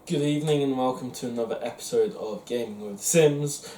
Good evening and welcome to another episode of Gaming with The Sims.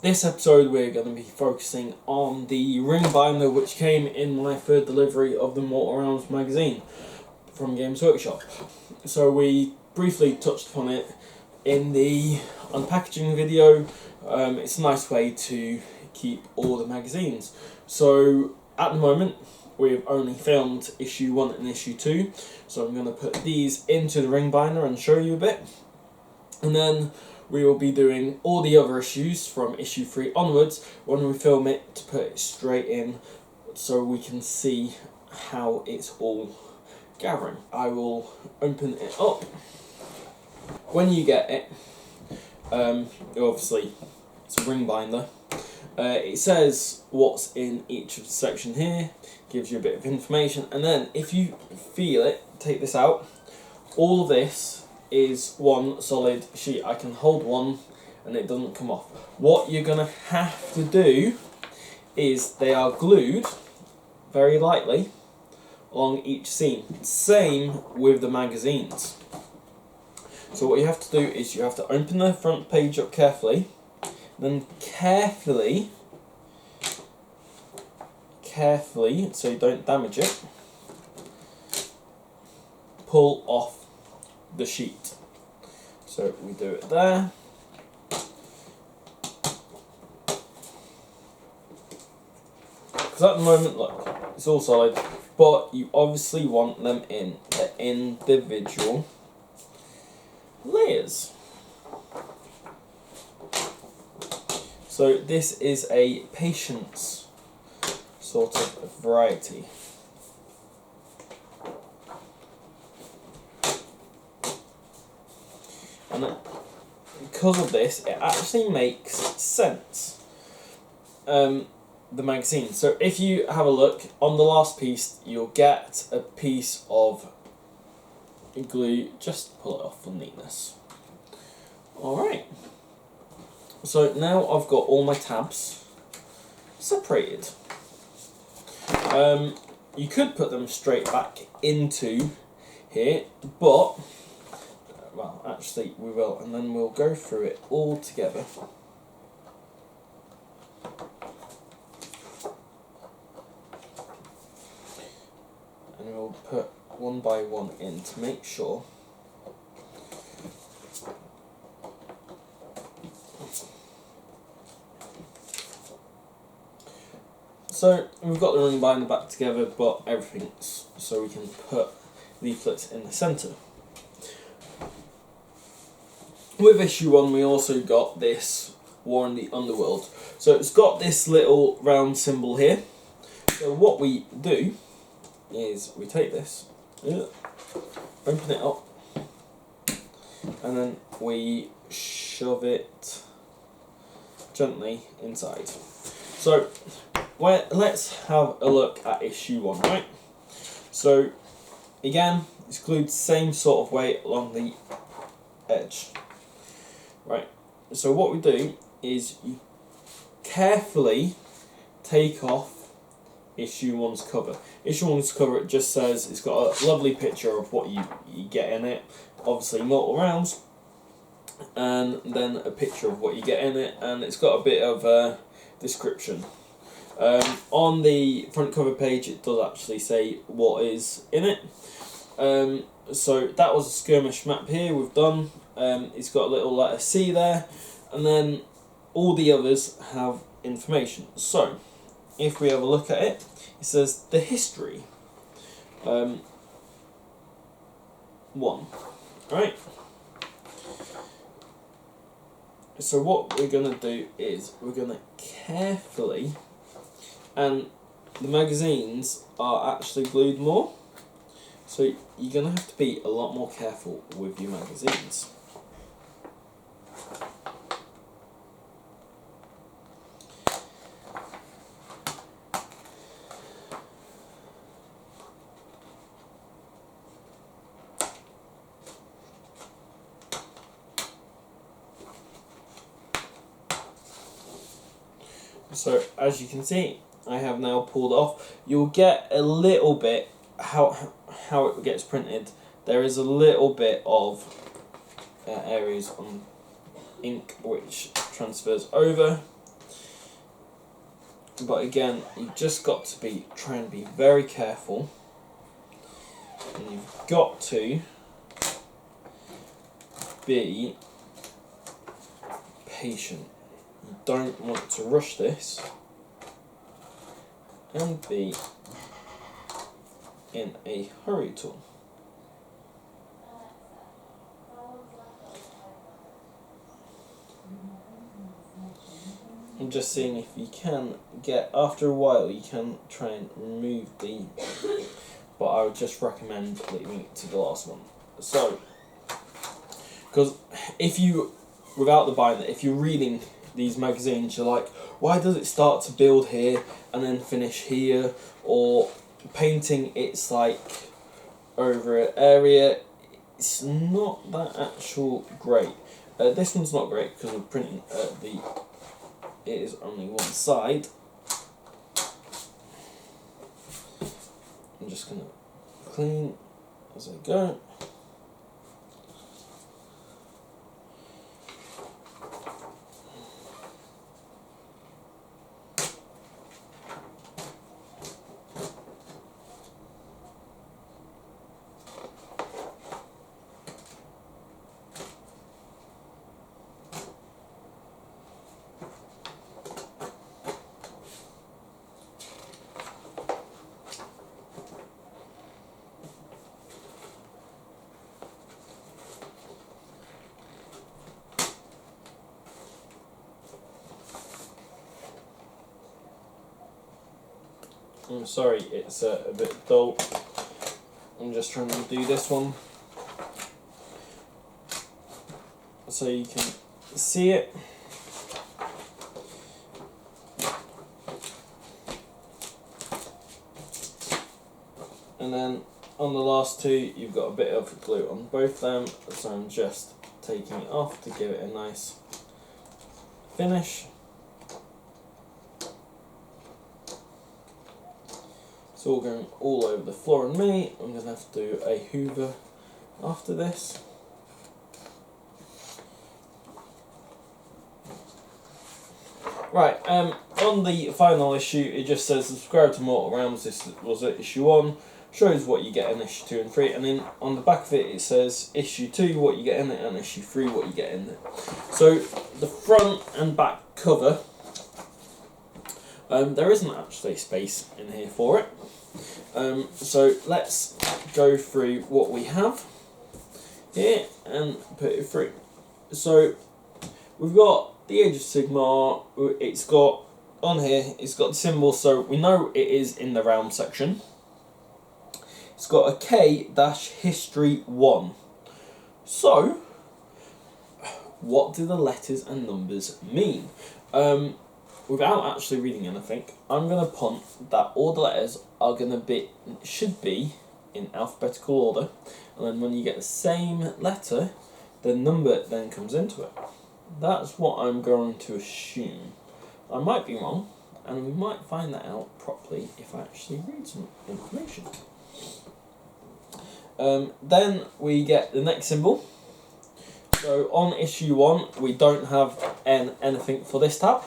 This episode we're going to be focusing on the Ringbinder, which came in my third delivery of the Mortal Realms magazine from Games Workshop. So we briefly touched upon it in the unpackaging video. It's a nice way to keep all the magazines. So at the moment we've only filmed issue 1 and issue 2, so I'm going to put these into the Ringbinder and show you a bit, and then we will be doing all the other issues from issue 3 onwards when we film it to put it straight in so we can see how it's all gathering. I will open it up. When you get it, obviously it's a Ringbinder. It says what's in each of the section here, gives you a bit of information, and then if you feel it, take this out. All of this is one solid sheet. I can hold one and it doesn't come off. What you're going to have to do is they are glued very lightly along each seam. Same with the magazines. So what you have to do is you have to open the front page up carefully, then carefully, so you don't damage it, pull off the sheet. So we do it there. Because at the moment, look, it's all solid, but you obviously want them in the individual layers. So this is a patience sort of variety. And because of this, it actually makes sense, the magazine. So if you have a look, on the last piece, you'll get a piece of glue. Just pull it off for neatness. Alright. So now I've got all my tabs separated. You could put them straight back into here, but, well, actually we will, and then we'll go through it all together. And we'll put one by one in to make sure. So we've got the Ringbinder back together, but everything's so we can put leaflets in the centre. With issue 1 we also got this War in the Underworld. So it's got this little round symbol here. So what we do is we take this, open it up, and then we shove it gently inside. So let's have a look at issue 1, right? So again, it's glued same sort of way along the edge, right? So what we do is you carefully take off issue 1's cover. Issue 1's cover, it just says, it's got a lovely picture of what you get in it, obviously Mortal Realms, and then a picture of what you get in it, and it's got a bit of a description. On the front cover page it does actually say what is in it. So that was a skirmish map here we've done. It's got a little letter C there, and then all the others have information. So if we have a look at it, it says the history 1, right? So what we're going to do is we're going to carefully, and the magazines are actually glued more, so you're going to have to be a lot more careful with your magazines. So as you can see, I have now pulled off. You'll get a little bit how it gets printed. There is a little bit of areas on ink which transfers over. But again, you've just got to try and be very careful, and you've got to be patient. You don't want to rush this and be in a hurry at all. I'm just seeing if you can after a while you can try and remove but I would just recommend leaving it to the last one. So, because without the binder, if you're reading these magazines, you're like, why does it start to build here and then finish here? Or painting, it's like over an area. It's not that actual great. This one's not great because we're printing it is only one side. I'm just gonna clean as I go. I'm sorry, it's a bit dull. I'm just trying to do this one so you can see it. And then on the last two, you've got a bit of glue on both them, so I'm just taking it off to give it a nice finish. It's all going all over the floor and me. I'm going to have to do a hoover after this. Right, on the final issue, it just says subscribe to Mortal Realms. This was issue 1. Shows what you get in issue 2 and 3, and then on the back of it says issue 2 what you get in it, and issue 3 what you get in it. So the front and back cover, there isn't actually space in here for it. So let's go through what we have here and put it through. So we've got the Age of Sigmar. It's got on here, it's got the symbol, so we know it is in the realm section. It's got a K-History 1. So what do the letters and numbers mean? Without actually reading anything, I'm going to punt that all the letters are going to should be in alphabetical order, and then when you get the same letter, the number then comes into it. That's what I'm going to assume. I might be wrong, and we might find that out properly if I actually read some information. Then we get the next symbol. So on issue 1, we don't have anything for this tab.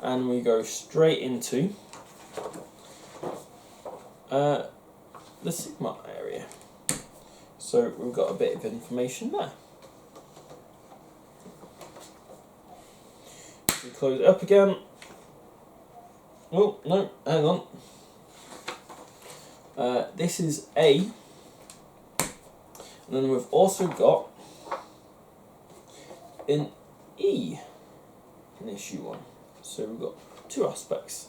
And we go straight into the Sigma area. So we've got a bit of information there. We close it up again. Oh, no, hang on. This is A. And then we've also got an E in issue 1. So we've got 2 aspects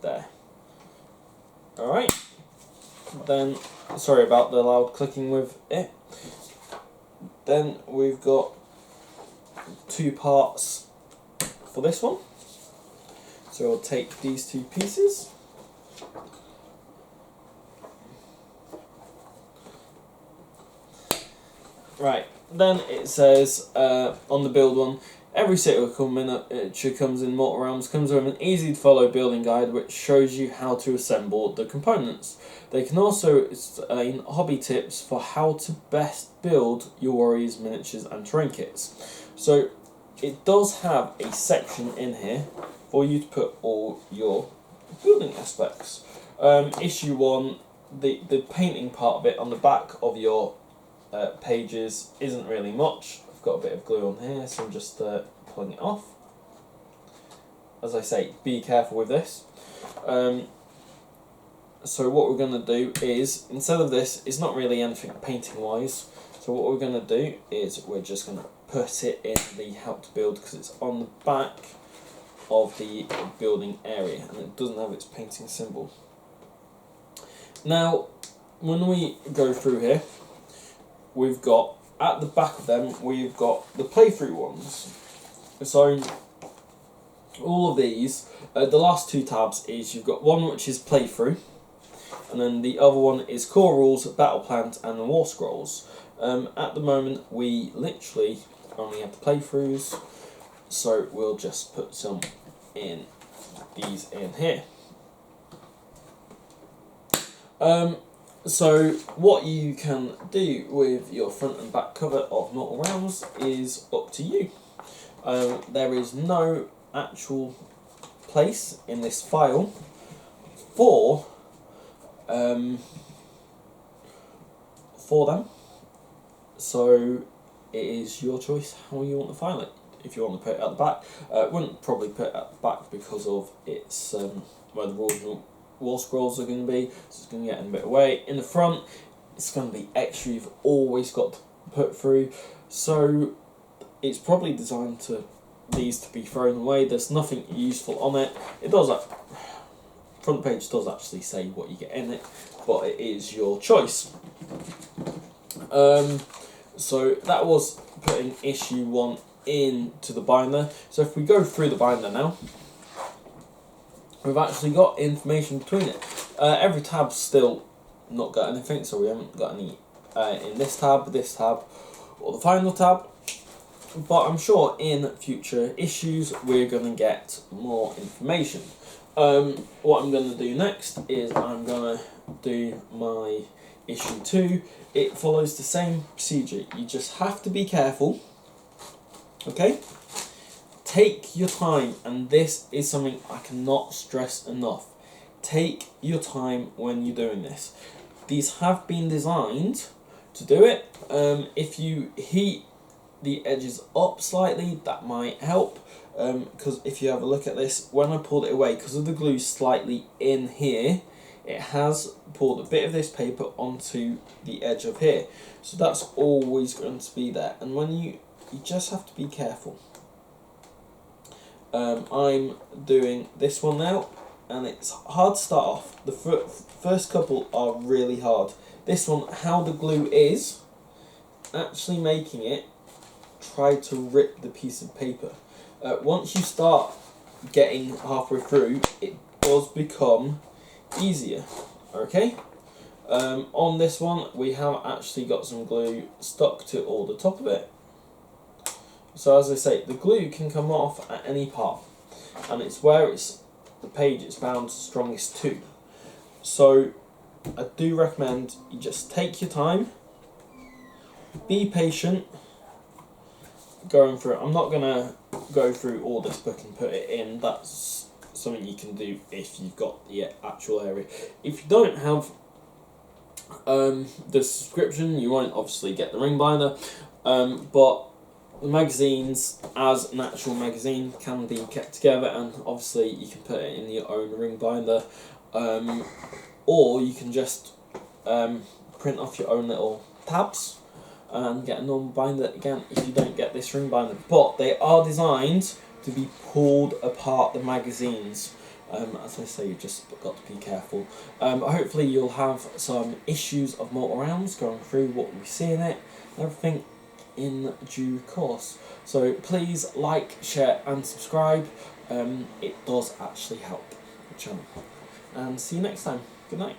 there. Alright. Then, sorry about the loud clicking with it. Then we've got 2 parts for this one. So I'll take these 2 pieces. Right, then it says on the build one, Every signature miniature comes in Mortal Realms comes with an easy to follow building guide which shows you how to assemble the components. They can also explain hobby tips for how to best build your warriors, miniatures and terrain kits. So it does have a section in here for you to put all your building aspects. Issue 1, the painting part of it on the back of your pages isn't really much. I've got a bit of glue on here, so I'm just pulling it off. As I say, be careful with this. So what we're going to do is, instead of this, it's not really anything painting wise, so what we're going to do is we're just going to put it in the help to build because it's on the back of the building area and it doesn't have its painting symbol. Now when we go through here, we've got at the back of them we've got the playthrough ones. So all of these, the last two tabs is you've got one which is playthrough, and then the other one is core rules, battle plans and the war scrolls. At the moment we literally only have the playthroughs, so we'll just put some in these in here. So what you can do with your front and back cover of Mortal Realms is up to you. There is no actual place in this file for them, so it is your choice how you want to file it. If you want to put it at the back, wouldn't probably put it at the back because of its where the rules and war scrolls are going to be, so it's going to get in a bit away. In the front, it's going to be extra. You've always got to put through, so it's probably designed to these to be thrown away. There's nothing useful on it. It does front page does actually say what you get in it, but it is your choice. So that was putting issue 1 into the binder. So if we go through the binder now, we've actually got information between it. Every tab's still not got anything, so we haven't got any in this tab, or the final tab. But I'm sure in future issues we're going to get more information. What I'm going to do next is I'm going to do my issue 2. It follows the same procedure. You just have to be careful. Okay? Take your time, and this is something I cannot stress enough. Take your time when you're doing this. These have been designed to do it. If you heat the edges up slightly, that might help, because if you have a look at this, when I pulled it away, because of the glue slightly in here, it has pulled a bit of this paper onto the edge of here, so that's always going to be there, and when you just have to be careful. I'm doing this one now, and it's hard to start off. The first couple are really hard. This one, how the glue is actually making it try to rip the piece of paper. Once you start getting halfway through, it does become easier. Okay, on this one we have actually got some glue stuck to all the top of it. So as I say, the glue can come off at any part, and it's where the page it's bound strongest to. So I do recommend you just take your time, be patient going through it. I'm not going to go through all this book and put it in. That's something you can do if you've got the actual area. If you don't have the subscription, you won't obviously get the Ringbinder, but the magazines as an actual magazine can be kept together, and obviously you can put it in your own Ringbinder, or you can just print off your own little tabs and get a normal binder again if you don't get this Ringbinder. But they are designed to be pulled apart, the magazines. As I say, you've just got to be careful. Hopefully you'll have some issues of Mortal Realms going through what we see in it, everything in due course. So please like, share and subscribe. It does actually help the channel. And see you next time. Good night.